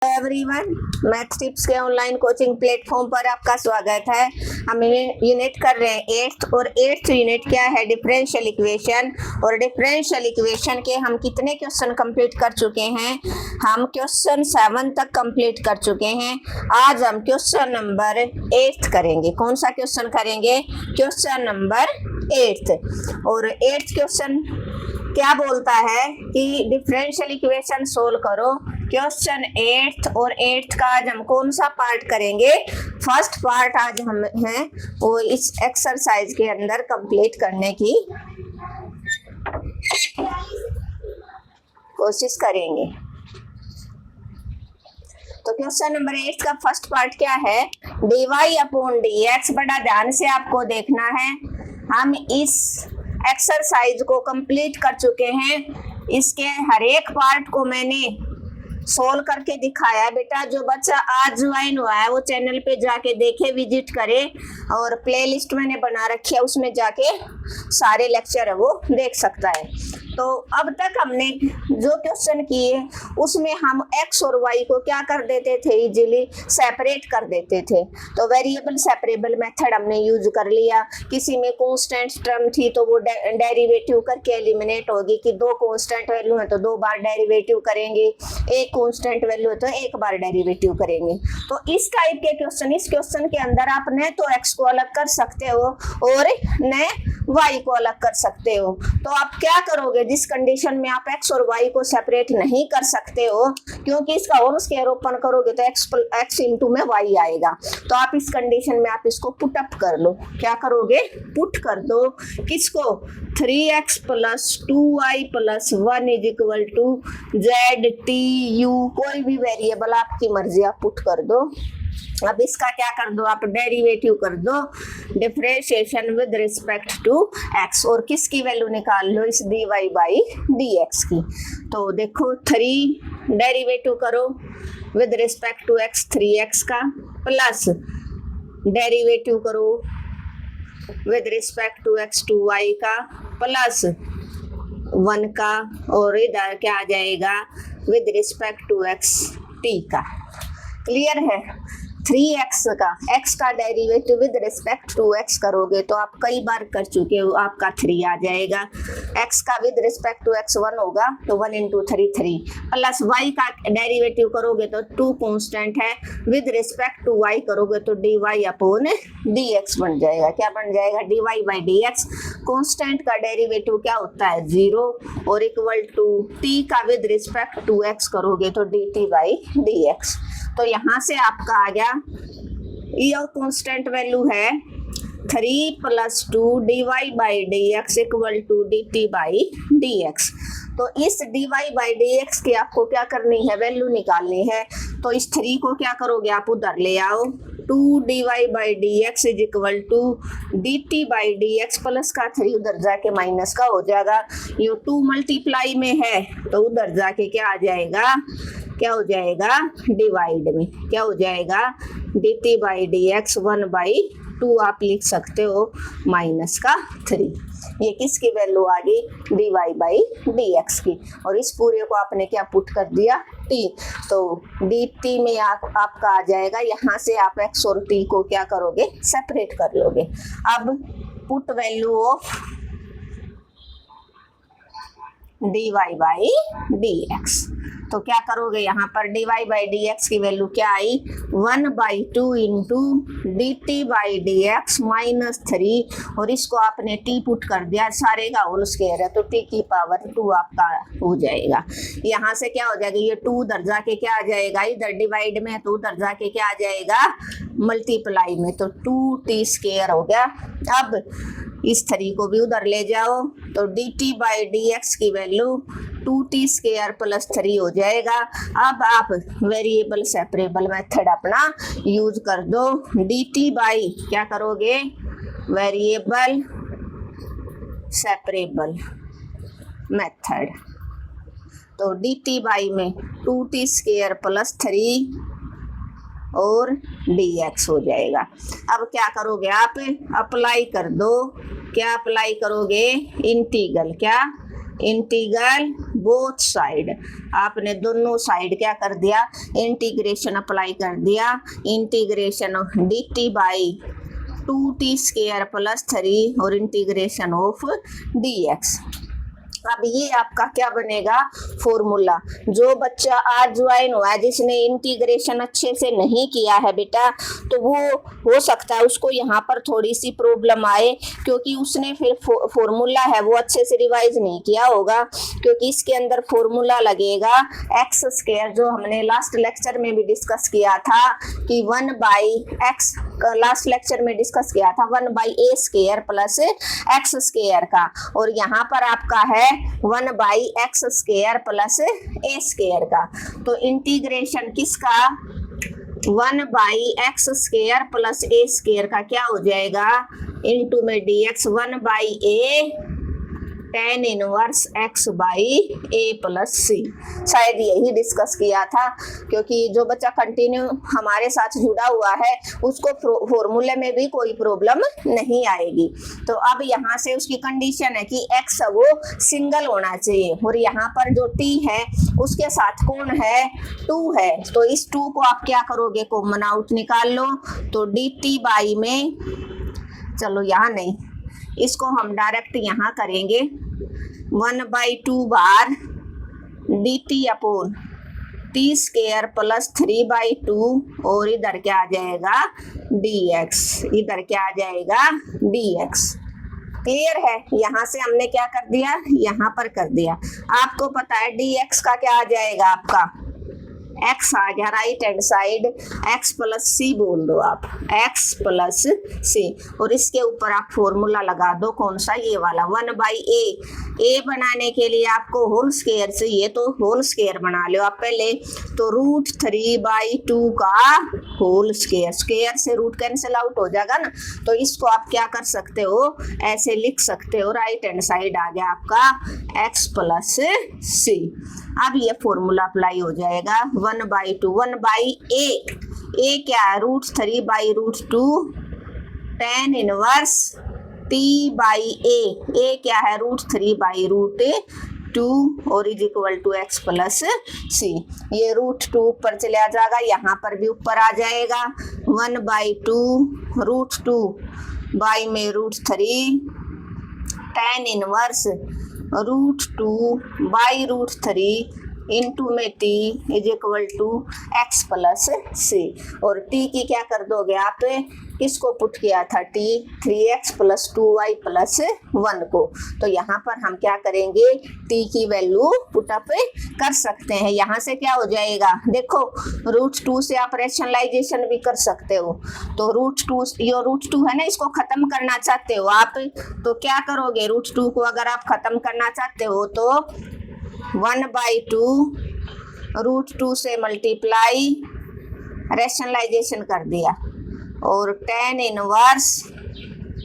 Everyone, math tips के online coaching platform पर आपका स्वागत है। हम यूनिट कर रहे हैं एट्थ, और एट्थ यूनिट क्या है? Differential equation. और डिफरेंशियल इक्वेशन के हम कितने क्वेश्चन कंप्लीट कर चुके हैं? हम क्वेश्चन 7 तक कंप्लीट कर चुके हैं। आज हम क्वेश्चन नंबर 8 करेंगे। कौन सा क्वेश्चन करेंगे? Question number 8। और 8th क्वेश्चन क्या बोलता है कि डिफरेंशियल इक्वेशन सोल्व करो। क्वेश्चन 8th, और 8th का आज हम कौन सा पार्ट करेंगे? फर्स्ट पार्ट आज हम है वो इस एक्सरसाइज के अंदर कंप्लीट करने की कोशिश करेंगे। तो क्वेश्चन नंबर 8 का फर्स्ट पार्ट क्या है? dy upon dx। बड़ा ध्यान से आपको देखना है। हम इस एक्सरसाइज को कंप्लीट कर चुके हैं। इसके हर एक पार्ट को मैंने सोल्व करके दिखाया है। बेटा जो बच्चा आज ज्वाइन हुआ है वो चैनल पे जाके देखे, विजिट करे, और प्लेलिस्ट मैंने बना रखी है, उसमें जाके सारे लेक्चर है वो देख सकता है। तो अब तक हमने जो क्वेश्चन किए उसमें हम x और y को क्या कर देते थे? इजीली सेपरेट कर देते थे। तो वेरिएबल सेपरेबल मेथड हमने यूज कर लिया। किसी में कांस्टेंट टर्म थी तो वो डेरिवेटिव करके एलिमिनेट होगी कि दो कांस्टेंट वैल्यू है तो 2 बार डेरिवेटिव करेंगे, एक कांस्टेंट वैल्यू है तो 1 बार डेरिवेटिव करेंगे। तो इस टाइप के क्वेश्चन, इस क्वेश्चन के अंदर आप न तो x को अलग कर सकते हो और न y को अलग कर सकते हो। तो आप क्या करोगे जिस कंडीशन में आप x और y को सेपरेट नहीं कर सकते हो? क्योंकि इसका होल स्क्वायर ओपन करोगे तो x इंटू में y आएगा। तो आप इस कंडीशन में आप इसको पुट अप कर लो। क्या करोगे? पुट कर दो। किसको? 3x plus 2y plus 1 is equal to z t u, कोई भी वेरिएबल आपकी मर्जी आप पुट कर दो। अब इसका क्या कर दो? आप डेरिवेटिव कर दो, differentiation with respect to x, और किसकी वैल्यू निकाल लो? इस dy बाई dx की। तो देखो 3 डेरिवेटिव करो with respect to x 3x का, प्लस डेरिवेटिव करो with respect to x 2y का, प्लस 1 का, और इधर क्या आ जाएगा? With respect to x t का। क्लियर है? 3x का, x का derivative with respect to x करोगे तो आप कई बार कर चुके हो, आपका 3 आ जाएगा। x का विद रिस्पेक्ट टू x 1 होगा तो 1 इंटू 3 3, प्लस y का डेरिवेटिव करोगे तो 2 कांस्टेंट है, विद रिस्पेक्ट टू y करोगे तो dy अपॉन dx बन जाएगा। क्या बन जाएगा? dy by dx। कांस्टेंट का डेरिवेटिव क्या होता है? 0, और इक्वल टू t का विद रिस्पेक्ट टू x करोगे तो dt बाई dx। तो यहाँ से आपका आ गया, ये कांस्टेंट वैल्यू है 3 plus 2 dy by dx equal to dt by dx। तो इस dy बाई dx की आपको क्या करनी है? वैल्यू निकालनी है। तो इस 3 को क्या करोगे? आप उधर ले आओ। 2 dy by dx is equal to dt by dx, plus का 3 उधर जाके माइनस का हो जाएगा। ये 2 मल्टीप्लाई में है तो उधर जाके क्या आ जाएगा? क्या हो जाएगा? डिवाइड में क्या हो जाएगा? dt बाई dx 1/2 आप लिख सकते हो, माइनस का 3। ये किसकी वैल्यू आ गई? dy बाई dx की। और इस पूरे को आपने क्या पुट कर दिया? t। तो dt में आपका आ जाएगा। यहाँ से आप x और t को क्या करोगे? सेपरेट कर लोगे। अब put value of dy by dx, तो क्या करोगे? यहाँ पर dy बाई dx की वैल्यू क्या आई? 1/2 into dt by dx minus 3, और इसको आपने t पुट कर दिया, सारे का होल स्क्वायर है तो t की पावर 2 आपका हो जाएगा। यहाँ से क्या हो जाएगा? ये 2 उधर जाके क्या आ जाएगा? इधर डिवाइड में तो उधर जाके क्या आ जाएगा? मल्टीप्लाई में, तो 2t स्क्वायर हो गया। अब इस 3 को भी उधर ले जाओ तो dt बाई dx की वैल्यू 2t स्क्वायर प्लस 3 हो जाएगा। अब आप वेरिएबल सेपरेबल मेथड अपना यूज कर दो। dt बाई क्या करोगे? Variable separable method. तो dt बाई में 2t स्क्वायर प्लस 3 और dx हो जाएगा। अब क्या करोगे? आप अप्लाई कर दो। क्या अप्लाई करोगे? इंटीग्रल क्या? इंटीग्रल बोथ साइड, आपने दोनों साइड क्या कर दिया, इंटीग्रेशन अप्लाई कर दिया। Integration D T by 2t square plus 3 और इंटीग्रेशन ऑफ dx। अब ये आपका क्या बनेगा, फॉर्मूला। जो बच्चा आज ज्वाइन हुआ है जिसने इंटीग्रेशन अच्छे से नहीं किया है बेटा, तो वो हो सकता है उसको यहाँ पर थोड़ी सी प्रॉब्लम आए, क्योंकि उसने फिर फॉर्मूला है वो अच्छे से रिवाइज नहीं किया होगा। क्योंकि इसके अंदर फॉर्मूला लगेगा एक्स स्क्वायर, जो हमने लास्ट लेक्चर में भी डिस्कस किया था कि 1/x, लास्ट लेक्चर में डिस्कस किया था 1/a square plus x square का, और यहाँ पर आपका है 1/x square plus a square का। तो इंटीग्रेशन किसका, 1/x square plus a square का क्या हो जाएगा, इनटू में dx 1/a tan inverse x by a plus c. शायद यही डिस्कस किया था, क्योंकि जो बच्चा कंटिन्यू हमारे साथ जुड़ा हुआ है उसको फॉर्मूले में भी कोई प्रॉब्लम नहीं आएगी। तो अब यहाँ से उसकी कंडीशन है कि x वो सिंगल होना चाहिए, और यहाँ पर जो t है उसके साथ कौन है, 2 है। तो इस 2 को आप क्या करोगे, कॉमन आउट निकाल लो। तो dt बाई में, चलो यहाँ नहीं, इसको हम डायरेक्ट यहाँ करेंगे 1/2 बार dt upon t square plus 3/2, और इधर क्या आ जाएगा dx, इधर क्या आ जाएगा dx। क्लियर है, यहाँ से हमने क्या कर दिया, यहाँ पर कर दिया। आपको पता है dx का क्या आ जाएगा, आपका x आ गया right hand side, x plus c बोल दो आप, x प्लस सी, और इसके ऊपर आप फॉर्मूला लगा दो, कौन सा, ये वाला 1/a। a बनाने के लिए आपको होल स्क्वायर चाहिए, तो होल स्क्वायर बना लो आप पहले। तो √3/2 का होल स्क्वायर, स्क्वायर से रूट कैंसिल आउट हो जाएगा ना, तो इसको आप क्या कर सकते हो, ऐसे लिख सकते हो, राइट हैंड साइड आ गया आपका x प्लस सी। अब ये फॉर्मूला अप्लाई हो जाएगा 1/2, 1/a क्या है, √3/2 tan इनवर्स t/a, क्या है √3/2 और is equal to x plus c. ये √2 ऊपर चला जाएगा, यहाँ पर भी ऊपर आ जाएगा 1/2 √2 बाई में √3 tan इनवर्स √2/√3 इंटू में t is equal to x plus c. और t की क्या कर दोगे आप, किसको पुट किया था, t 3x plus 2y plus 1 को। तो यहाँ पर हम क्या करेंगे, t की वैल्यू पुटअप कर सकते हैं। यहाँ से क्या हो जाएगा, देखो √2 से आप रैशनलाइजेशन भी कर सकते हो। तो √2, ये √2 है ना, इसको खत्म करना चाहते हो आप, तो क्या करोगे, √2 को अगर आप खत्म करना चाहते हो तो 1/2 √2 से मल्टीप्लाई, रैशनलाइजेशन कर दिया, और tan इनवर्स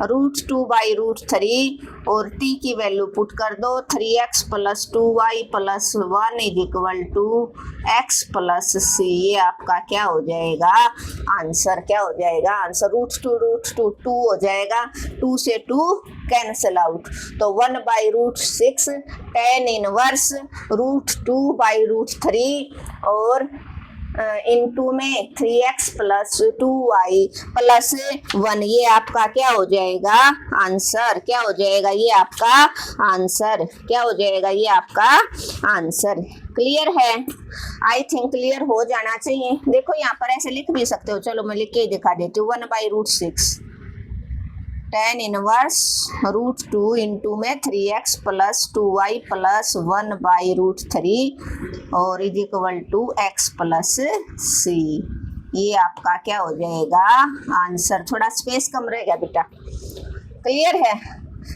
√2/√3 और t की वैल्यू पुट कर दो 3x plus 2y plus 1 is equal to x plus c. ये आपका क्या हो जाएगा, आंसर क्या हो जाएगा, आंसर √2 2 हो जाएगा, 2 से 2 कैंसिल आउट, तो 1/√6 tan इनवर्स √2/√3 और इनटू में 3x प्लस 2y प्लस 1। ये आपका क्या हो जाएगा, आंसर क्या हो जाएगा, ये आपका आंसर क्या हो जाएगा, ये आपका आंसर। क्लियर है, आई थिंक क्लियर हो जाना चाहिए। देखो यहाँ पर ऐसे लिख भी सकते हो, चलो मैं लिख के दिखा देती हूँ, 1/√6 tan इनवर्स √2 इंटू में 3x प्लस 2y प्लस 1/√3 और is equal to x plus c. ये आपका क्या हो जाएगा, आंसर। थोड़ा स्पेस कम रहेगा बेटा। क्लियर है,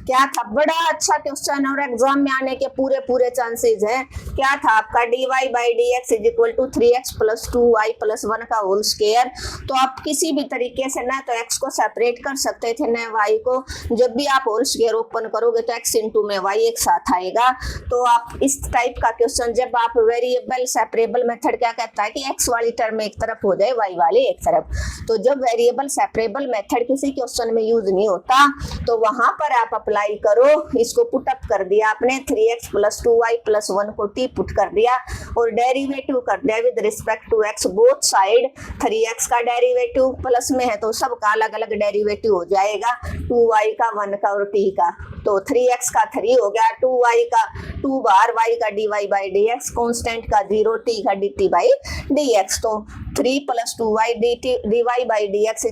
क्या था, बड़ा अच्छा क्वेश्चन और एग्जाम में आने के पूरे चांसेस हैं। क्या था आपका dy/dx is equal to 3x plus 2y plus 1 का होल स्क्वायर। तो आप किसी भी तरीके से ना तो x को सेपरेट कर सकते थे ना y को। जब भी आप होल स्क्वायर ओपन करोगे तो x इंटू में y एक साथ आएगा। तो आप इस टाइप का क्वेश्चन, जब आप वेरिएबल सेपरेबल मेथड क्या कहता है कि x वाली टर्म एक तरफ हो जाए, y वाली एक तरफ। तो जब वेरिएबल सेपरेबल मेथड किसी क्वेश्चन में यूज नहीं होता तो वहां पर आप आप अप्लाई करो, इसको पुट अप कर दिया आपने, 3x + 2y + 1 को t पुट कर दिया और डेरिवेटिव कर दिया with respect to x both side. 3x का डेरिवेटिव प्लस में है तो सबका अलग अलग डेरिवेटिव हो जाएगा, 2y का, 1 का और t का। तो 3x का 3 हो गया, 2y का 2 बार, y का dy/dx, कांस्टेंट का 0, t का dt/dx। तो 3 + 2y dy/dx =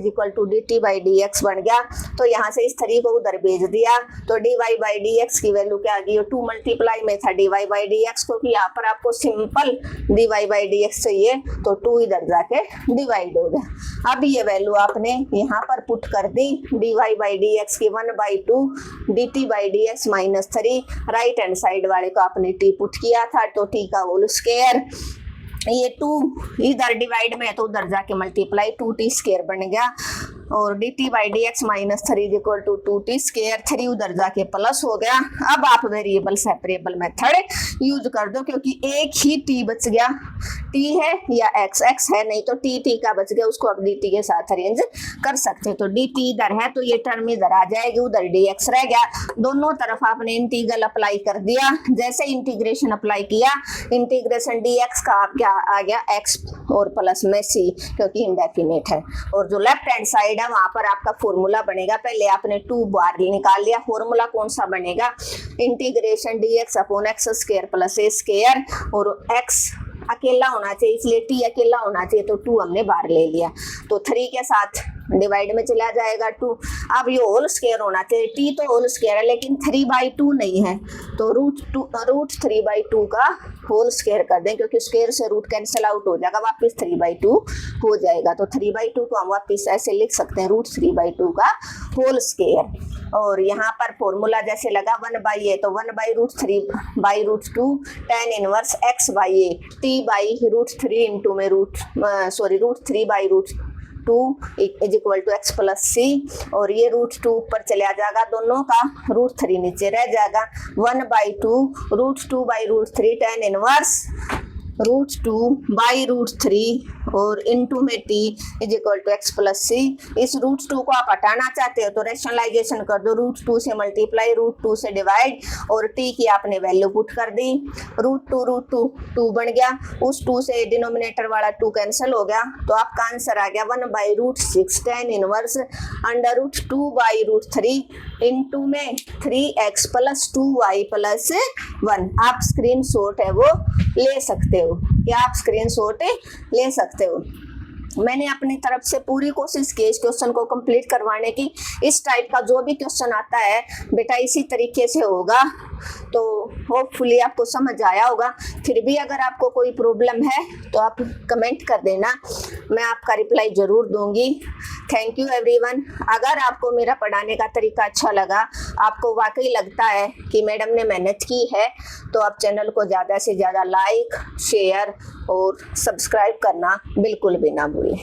dt/dx बन गया। तो यहाँ से इस 3 को उधर भेज दिया तो dy/dx की वैल्यू क्या आ गई, 2 मल्टीप्लाई में था dy/dx, क्योंकि यहाँ पर आपको सिंपल dy/dx चाहिए तो 2 इधर जाके डिवाइड हो गया। अब ये वैल्यू आपने यहाँ पर पुट कर दी, dy/dx की 1/2 dt/dx -3, राइट हैंड साइड वाले को आपने t पुट किया था तो t का होल स्क्वायर, ये 2 इधर डिवाइड में है तो उधर जाके मल्टीप्लाई, 2t² बन गया और dt/dx -3 = 2t², 3 उधर जाके प्लस हो गया। अब आप वेरिएबल सेपरेबल मेथड यूज कर दो क्योंकि एक ही t बच गया, t है या x है, नहीं तो t का बच गया, उसको अब dt के साथ अरेंज कर सकते हो। तो dt इधर है तो ये टर्म इधर आ जाएगी, उधर dx रह गया। दोनों तरफ आपने इंटीग्रल अप्लाई कर दिया, जैसे इंटीग्रेशन अप्लाई किया, इंटीग्रेशन dx का आप क्या आ गया x और प्लस में c, क्योंकि इंडेफिनिट है। और जो लेफ्ट हैंड साइड है वहां पर आपका फॉर्मूला बनेगा, पहले आपने 2 बार निकाल लिया, फॉर्मूला कौन सा बनेगा, इंटीग्रेशन dx/x² + a² और x अकेला होना चाहिए इसलिए t अकेला होना चाहिए तो 2 हमने बाहर ले लिया, तो 3 के साथ डिवाइड में चला जाएगा 2। अब ये होल स्क्वायर होना चाहिए, t तो होल स्क्वायर है लेकिन 3/2 नहीं है तो √3/2 का होल स्क्वायर कर दें, क्योंकि स्क्वायर से रूट कैंसिल आउट हो जाएगा, वापस 3/2 हो जाएगा। तो 3/2 को हम वापस ऐसे लिख सकते हैं, √3/2 का होल स्क्वायर। और यहाँ पर फॉर्मूला जैसे लगा 1/a तो 1/√3/√2 tan inverse x/a, t/√3 into में √3/√2 = x + c, और ये √2 ऊपर चले आ जाएगा, दोनों का √3 नीचे रह जाएगा, 1/2 √2/√3 tan इनवर्स √2/√3 और इंटू में t = x + c। इस √2 को आप हटाना चाहते हो तो रेशनलाइजेशन कर दो, √2 से मल्टीप्लाई, √2 से डिवाइड और t की आपने वैल्यू पुट कर दी, √2 बन गया, उस 2 से डिनोमिनेटर वाला 2 कैंसिल हो गया तो आपका आंसर आ गया 1/√6 tan इनवर्स √2/√3 इंटू में 3x + 2y + 1। आप स्क्रीनशॉट है वो ले सकते हो, क्या आप स्क्रीनशॉट ले सकते हो। मैंने अपनी तरफ से पूरी कोशिश की इस क्वेश्चन को कंप्लीट करवाने की। इस टाइप का जो भी क्वेश्चन आता है बेटा इसी तरीके से होगा, तो होपफुली आपको समझ आया होगा। फिर भी अगर आपको कोई प्रॉब्लम है तो आप कमेंट कर देना, मैं आपका रिप्लाई ज़रूर दूंगी। Thank you everyone. अगर आपको मेरा पढ़ाने का तरीका अच्छा लगा, आपको वाकई लगता है कि मैडम ने मेहनत की है, तो आप चैनल को ज़्यादा से ज़्यादा लाइक, शेयर और सब्सक्राइब करना बिल्कुल भी ना भूलें।